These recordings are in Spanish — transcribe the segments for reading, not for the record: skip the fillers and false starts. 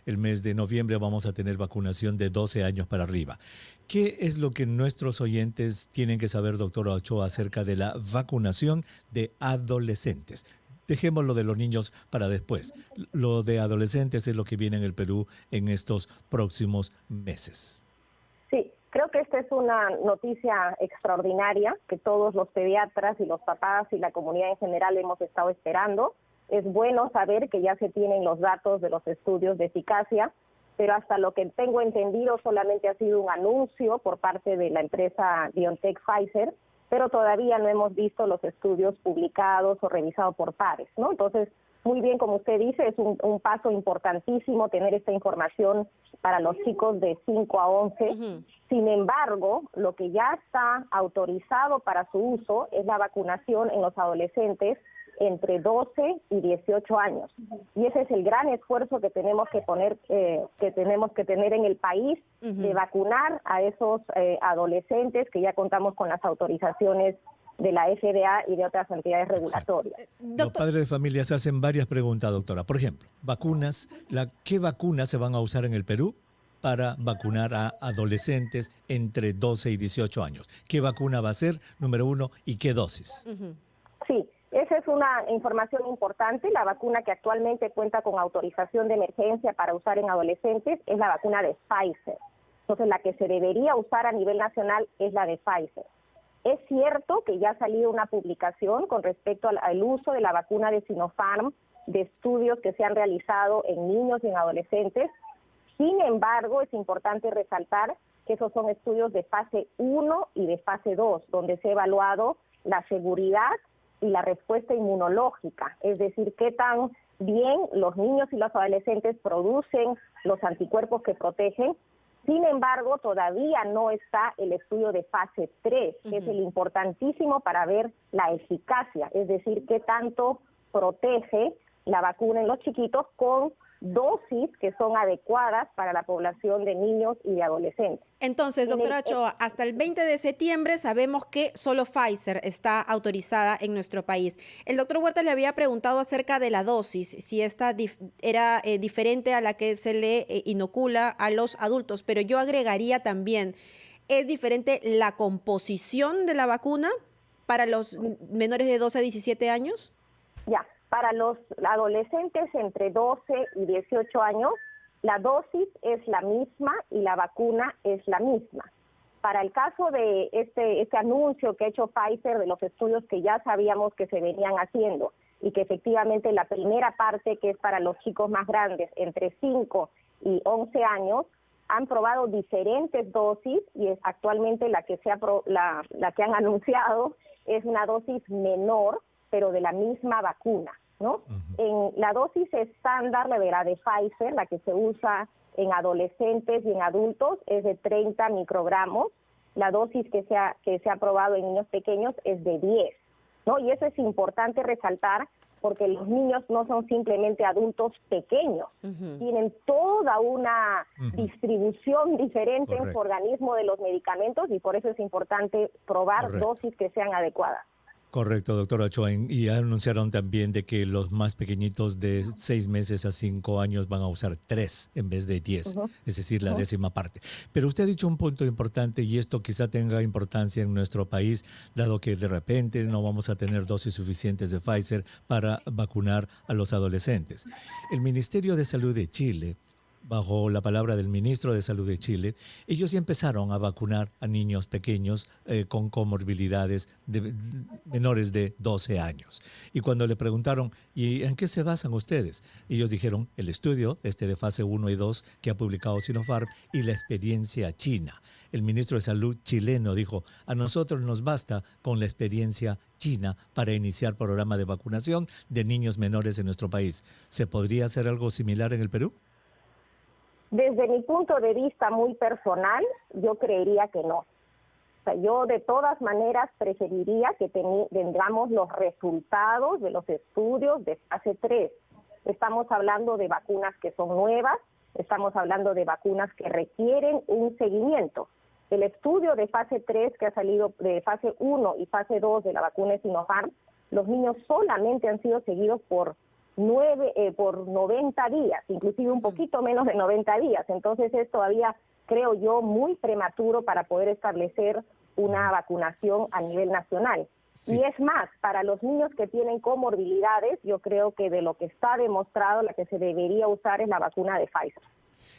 el mes de noviembre vamos a tener vacunación de 12 años para arriba. ¿Qué es lo que nuestros oyentes tienen que saber, doctora Ochoa, acerca de la vacunación de adolescentes? Dejémoslo de los niños para después. Lo de adolescentes es lo que viene en el Perú en estos próximos meses. Sí, creo que esta es una noticia extraordinaria que todos los pediatras y los papás y la comunidad en general hemos estado esperando. Es bueno saber que ya se tienen los datos de los estudios de eficacia, pero hasta lo que tengo entendido solamente ha sido un anuncio por parte de la empresa BioNTech Pfizer, pero todavía no hemos visto los estudios publicados o revisados por pares, ¿no? Entonces, muy bien, como usted dice, es un paso importantísimo tener esta información para los chicos de 5 a 11. Sin embargo, lo que ya está autorizado para su uso es la vacunación en los adolescentes entre 12 y 18 años. Y ese es el gran esfuerzo que tenemos que tener en el país, de vacunar a esos adolescentes que ya contamos con las autorizaciones de la FDA y de otras entidades regulatorias. Los padres de familia se hacen varias preguntas, doctora. Por ejemplo, vacunas, ¿qué vacunas se van a usar en el Perú para vacunar a adolescentes entre 12 y 18 años? ¿Qué vacuna va a ser, número uno, y qué dosis? Sí, esa es una información importante. La vacuna que actualmente cuenta con autorización de emergencia para usar en adolescentes es la vacuna de Pfizer. Entonces, la que se debería usar a nivel nacional es la de Pfizer. Es cierto que ya ha salido una publicación con respecto al uso de la vacuna de Sinopharm, de estudios que se han realizado en niños y en adolescentes. Sin embargo, es importante resaltar que esos son estudios de fase 1 y de fase 2, donde se ha evaluado la seguridad y la respuesta inmunológica, es decir, qué tan bien los niños y los adolescentes producen los anticuerpos que protegen. Sin embargo, todavía no está el estudio de fase 3, que es el importantísimo para ver la eficacia, es decir, qué tanto protege la vacuna en los chiquitos con dosis que son adecuadas para la población de niños y de adolescentes. Entonces, doctora Ochoa, hasta el 20 de septiembre sabemos que solo Pfizer está autorizada en nuestro país. El doctor Huerta le había preguntado acerca de la dosis, si esta era diferente a la que se le inocula a los adultos, pero yo agregaría también, ¿es diferente la composición de la vacuna para los menores de 12 a 17 años? Ya. Para los adolescentes entre 12 y 18 años, la dosis es la misma y la vacuna es la misma. Para el caso de este anuncio que ha hecho Pfizer de los estudios que ya sabíamos que se venían haciendo y que efectivamente la primera parte, que es para los chicos más grandes, entre 5 y 11 años, han probado diferentes dosis y actualmente la que han anunciado es una dosis menor, pero de la misma vacuna, ¿no? En la dosis estándar, la de Pfizer, la que se usa en adolescentes y en adultos, es de 30 microgramos. La dosis que se ha probado en niños pequeños es de 10, ¿no? Y eso es importante resaltar porque los niños no son simplemente adultos pequeños, tienen toda una distribución diferente en su organismo de los medicamentos y por eso es importante probar dosis que sean adecuadas. Correcto, doctora Ochoa. Y anunciaron también de que los más pequeñitos de 6 meses a 5 años van a usar 3 en vez de 10, es decir, la décima parte. Pero usted ha dicho un punto importante y esto quizá tenga importancia en nuestro país, dado que de repente no vamos a tener dosis suficientes de Pfizer para vacunar a los adolescentes. El Ministerio de Salud de Chile, bajo la palabra del ministro de Salud de Chile, ellos ya empezaron a vacunar a niños pequeños con comorbilidades menores de 12 años. Y cuando le preguntaron, ¿y en qué se basan ustedes? Ellos dijeron, el estudio de fase 1 y 2 que ha publicado Sinopharm y la experiencia china. El ministro de Salud chileno dijo, a nosotros nos basta con la experiencia china para iniciar programa de vacunación de niños menores en nuestro país. ¿Se podría hacer algo similar en el Perú? Desde mi punto de vista muy personal, yo creería que no. O sea, yo de todas maneras preferiría que tengamos los resultados de los estudios de fase 3. Estamos hablando de vacunas que son nuevas, estamos hablando de vacunas que requieren un seguimiento. El estudio de fase 3 que ha salido de fase 1 y fase 2 de la vacuna de Sinopharm, los niños solamente han sido seguidos por por 90 días, inclusive un poquito menos de 90 días. Entonces es todavía, creo yo, muy prematuro para poder establecer una vacunación a nivel nacional. Sí. Y es más, para los niños que tienen comorbilidades, yo creo que de lo que está demostrado, la que se debería usar es la vacuna de Pfizer.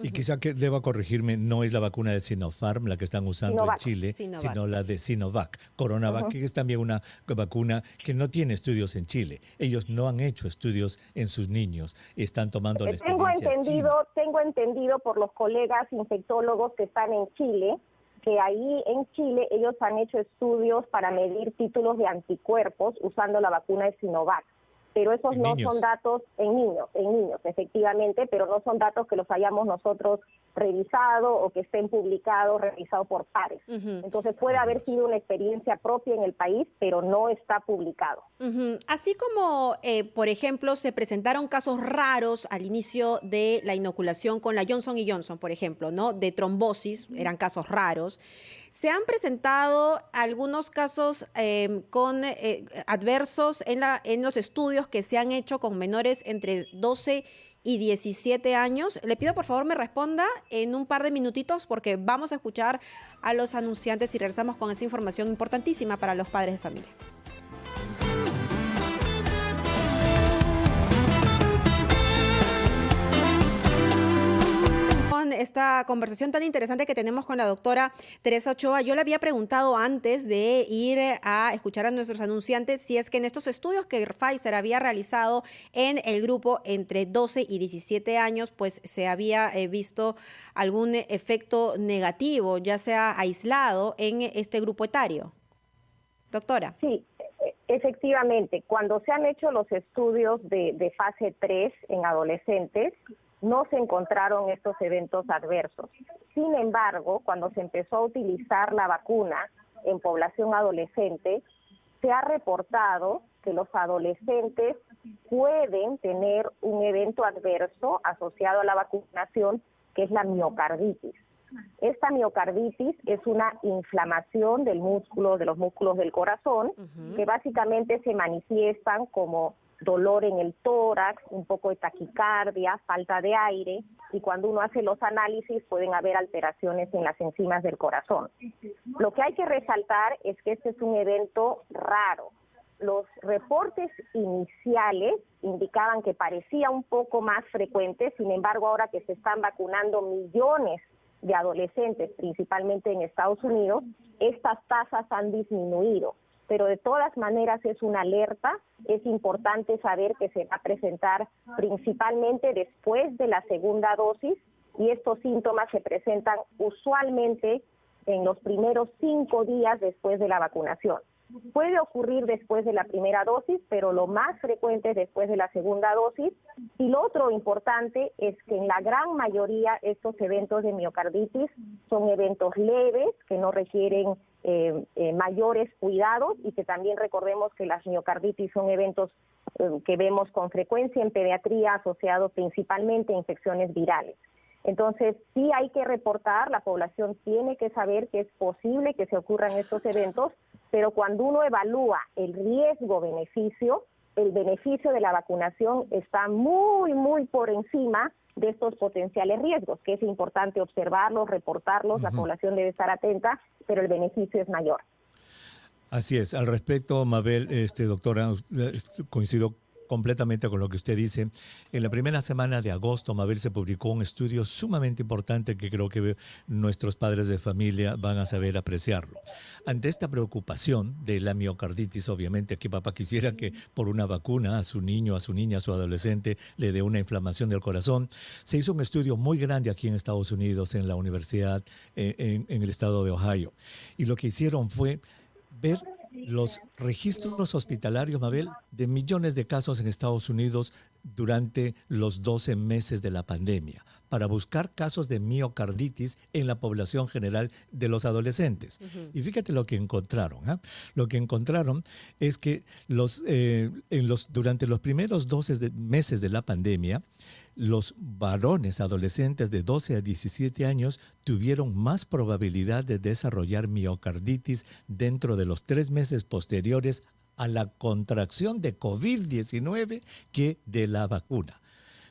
Y quizá que deba corregirme, no es la vacuna de Sinopharm la que están usando Sinovac. en Chile, Sinovac. sino la de Sinovac. Coronavac, que es también una vacuna que no tiene estudios en Chile. Ellos no han hecho estudios en sus niños, están tomando la experiencia china. Tengo entendido por los colegas infectólogos que están en Chile, que ahí en Chile ellos han hecho estudios para medir títulos de anticuerpos usando la vacuna de Sinovac. Pero esos no son datos en niños, efectivamente, pero no son datos que los hayamos nosotros revisado o que estén publicados, revisados por pares. Entonces puede haber sido una experiencia propia en el país, pero no está publicado. Así como, por ejemplo, se presentaron casos raros al inicio de la inoculación con la Johnson & Johnson, por ejemplo, ¿no? De trombosis, eran casos raros. Se han presentado algunos casos con adversos en los estudios que se han hecho con menores entre 12 y 17 años. Le pido por favor me responda en un par de minutitos porque vamos a escuchar a los anunciantes y regresamos con esa información importantísima para los padres de familia. Esta conversación tan interesante que tenemos con la doctora Teresa Ochoa. Yo le había preguntado antes de ir a escuchar a nuestros anunciantes si es que en estos estudios que Pfizer había realizado en el grupo entre 12 y 17 años, pues se había visto algún efecto negativo, ya sea aislado en este grupo etario. Doctora. Sí, efectivamente. Cuando se han hecho los estudios de fase 3 en adolescentes, no se encontraron estos eventos adversos. Sin embargo, cuando se empezó a utilizar la vacuna en población adolescente, se ha reportado que los adolescentes pueden tener un evento adverso asociado a la vacunación, que es la miocarditis. Esta miocarditis es una inflamación de los músculos del corazón, que básicamente se manifiestan como dolor en el tórax, un poco de taquicardia, falta de aire, y cuando uno hace los análisis pueden haber alteraciones en las enzimas del corazón. Lo que hay que resaltar es que este es un evento raro. Los reportes iniciales indicaban que parecía un poco más frecuente, sin embargo, ahora que se están vacunando millones de adolescentes, principalmente en Estados Unidos, estas tasas han disminuido. Pero de todas maneras es una alerta, es importante saber que se va a presentar principalmente después de la segunda dosis y estos síntomas se presentan usualmente en los primeros 5 días después de la vacunación. Puede ocurrir después de la primera dosis, pero lo más frecuente es después de la segunda dosis. Y lo otro importante es que en la gran mayoría estos eventos de miocarditis son eventos leves que no requieren mayores cuidados y que también recordemos que las miocarditis son eventos que vemos con frecuencia en pediatría asociados principalmente a infecciones virales. Entonces, sí hay que reportar, la población tiene que saber que es posible que se ocurran estos eventos, pero cuando uno evalúa el riesgo-beneficio, el beneficio de la vacunación está muy, muy por encima de estos potenciales riesgos, que es importante observarlos, reportarlos, la población debe estar atenta, pero el beneficio es mayor. Así es. Al respecto, Mabel, doctora, coincido completamente con lo que usted dice. En la primera semana de agosto, Mabel, se publicó un estudio sumamente importante que creo que nuestros padres de familia van a saber apreciarlo. Ante esta preocupación de la miocarditis, obviamente que papá quisiera que por una vacuna a su niño, a su niña, a su adolescente le dé una inflamación del corazón, se hizo un estudio muy grande aquí en Estados Unidos, en la universidad, en el estado de Ohio. Y lo que hicieron fue ver los registros hospitalarios, Mabel, de millones de casos en Estados Unidos durante los 12 meses de la pandemia, para buscar casos de miocarditis en la población general de los adolescentes. Y fíjate lo que encontraron. Lo que encontraron es que durante los primeros 12 meses de la pandemia, los varones adolescentes de 12 a 17 años tuvieron más probabilidad de desarrollar miocarditis dentro de los 3 meses posteriores a la contracción de COVID-19 que de la vacuna.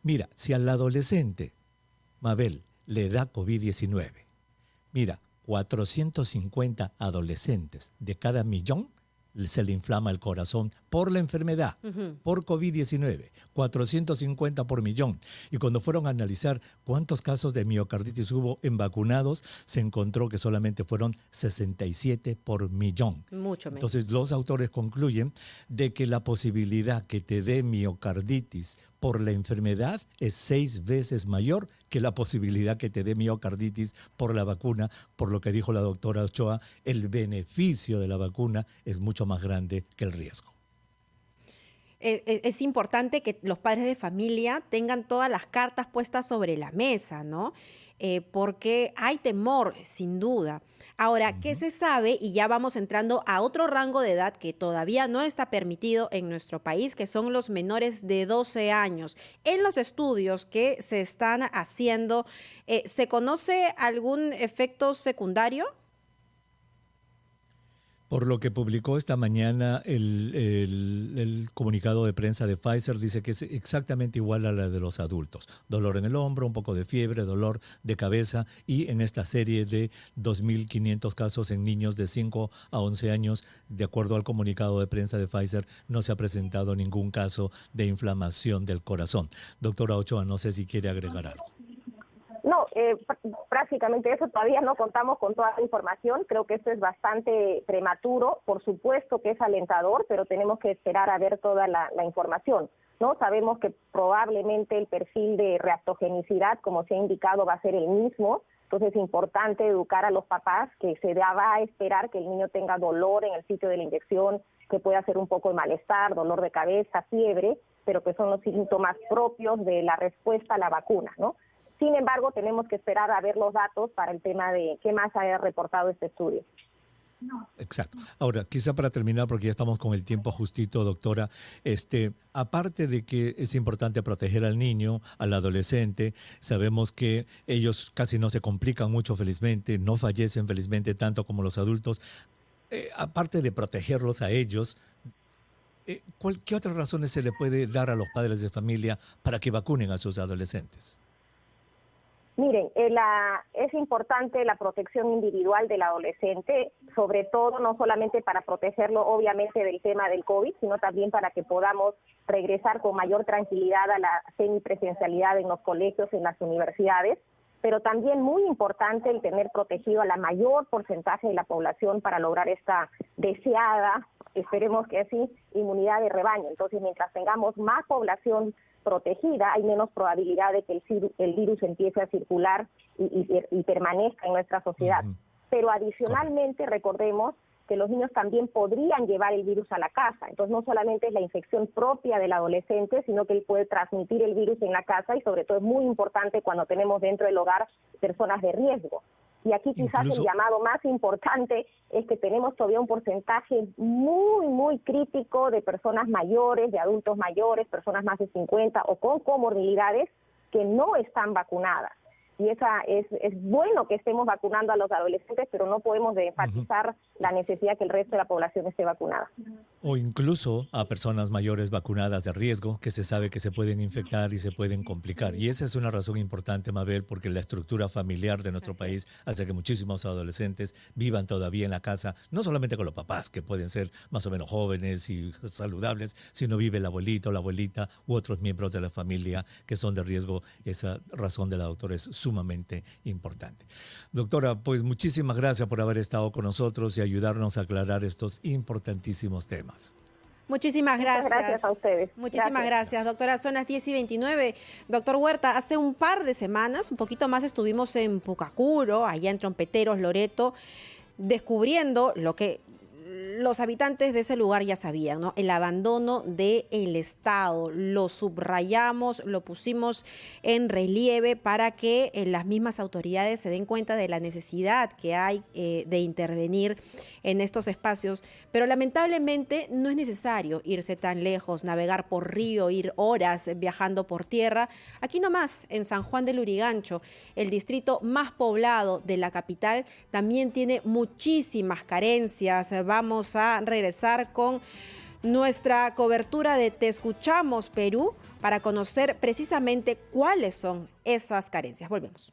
Mira, si al adolescente, Mabel, le da COVID-19, mira, 450 adolescentes de cada millón se le inflama el corazón por la enfermedad, por COVID-19, 450 por millón. Y cuando fueron a analizar cuántos casos de miocarditis hubo en vacunados, se encontró que solamente fueron 67 por millón. Mucho menos. Entonces, los autores concluyen de que la posibilidad que te dé miocarditis por la enfermedad es 6 veces mayor que la posibilidad que te dé miocarditis por la vacuna. Por lo que dijo la doctora Ochoa, el beneficio de la vacuna es mucho más grande que el riesgo. Es importante que los padres de familia tengan todas las cartas puestas sobre la mesa, ¿no? Porque hay temor, sin duda. Ahora, ¿qué se sabe? Y ya vamos entrando a otro rango de edad que todavía no está permitido en nuestro país, que son los menores de 12 años. En los estudios que se están haciendo, ¿se conoce algún efecto secundario? Por lo que publicó esta mañana el comunicado de prensa de Pfizer, dice que es exactamente igual a la de los adultos. Dolor en el hombro, un poco de fiebre, dolor de cabeza, y en esta serie de 2.500 casos en niños de 5 a 11 años, de acuerdo al comunicado de prensa de Pfizer, no se ha presentado ningún caso de inflamación del corazón. Doctora Ochoa, no sé si quiere agregar algo. No, prácticamente eso, todavía no contamos con toda la información, creo que esto es bastante prematuro, por supuesto que es alentador, pero tenemos que esperar a ver toda la información, ¿no? Sabemos que probablemente el perfil de reactogenicidad, como se ha indicado, va a ser el mismo, entonces es importante educar a los papás que se va a esperar que el niño tenga dolor en el sitio de la inyección, que pueda hacer un poco de malestar, dolor de cabeza, fiebre, pero que son los síntomas propios de la respuesta a la vacuna, ¿no? Sin embargo, tenemos que esperar a ver los datos para el tema de qué más haya reportado este estudio. Exacto. Ahora, quizá para terminar, porque ya estamos con el tiempo justito, doctora, aparte de que es importante proteger al niño, al adolescente, sabemos que ellos casi no se complican mucho, felizmente, no fallecen felizmente tanto como los adultos. Aparte de protegerlos a ellos, ¿qué otras razones se le puede dar a los padres de familia para que vacunen a sus adolescentes? Miren, es importante la protección individual del adolescente, sobre todo no solamente para protegerlo obviamente del tema del COVID, sino también para que podamos regresar con mayor tranquilidad a la semipresencialidad en los colegios, en las universidades, pero también muy importante el tener protegido a la mayor porcentaje de la población para lograr esta deseada, esperemos que así, inmunidad de rebaño. Entonces, mientras tengamos más población protegida, hay menos probabilidad de que el virus empiece a circular y permanezca en nuestra sociedad. Pero adicionalmente, recordemos que los niños también podrían llevar el virus a la casa. Entonces, no solamente es la infección propia del adolescente, sino que él puede transmitir el virus en la casa, y sobre todo es muy importante cuando tenemos dentro del hogar personas de riesgo. Y aquí quizás el llamado más importante es que tenemos todavía un porcentaje muy, muy crítico de personas mayores, de adultos mayores, personas más de 50 o con comorbilidades que no están vacunadas. Y es bueno que estemos vacunando a los adolescentes, pero no podemos enfatizar la necesidad que el resto de la población esté vacunada. O incluso a personas mayores vacunadas de riesgo, que se sabe que se pueden infectar y se pueden complicar. Y esa es una razón importante, Mabel, porque la estructura familiar de nuestro país hace que muchísimos adolescentes vivan todavía en la casa, no solamente con los papás, que pueden ser más o menos jóvenes y saludables, sino vive el abuelito, la abuelita u otros miembros de la familia que son de riesgo. Esa razón de la doctora es sumamente importante. Doctora, pues muchísimas gracias por haber estado con nosotros y ayudarnos a aclarar estos importantísimos temas. Muchísimas gracias. Muchas gracias a ustedes. Muchísimas gracias, doctora. Son las 10:29. Doctor Huerta, hace un par de semanas, un poquito más, estuvimos en Pucacuro, allá en Trompeteros, Loreto, descubriendo lo que los habitantes de ese lugar ya sabían, ¿no? El abandono del Estado. Lo subrayamos, lo pusimos en relieve para que las mismas autoridades se den cuenta de la necesidad que hay de intervenir en estos espacios. Pero lamentablemente no es necesario irse tan lejos, navegar por río, ir horas viajando por tierra. Aquí nomás, en San Juan del Lurigancho, el distrito más poblado de la capital, también tiene muchísimas carencias. Vamos a regresar con nuestra cobertura de Te Escuchamos Perú para conocer precisamente cuáles son esas carencias. Volvemos.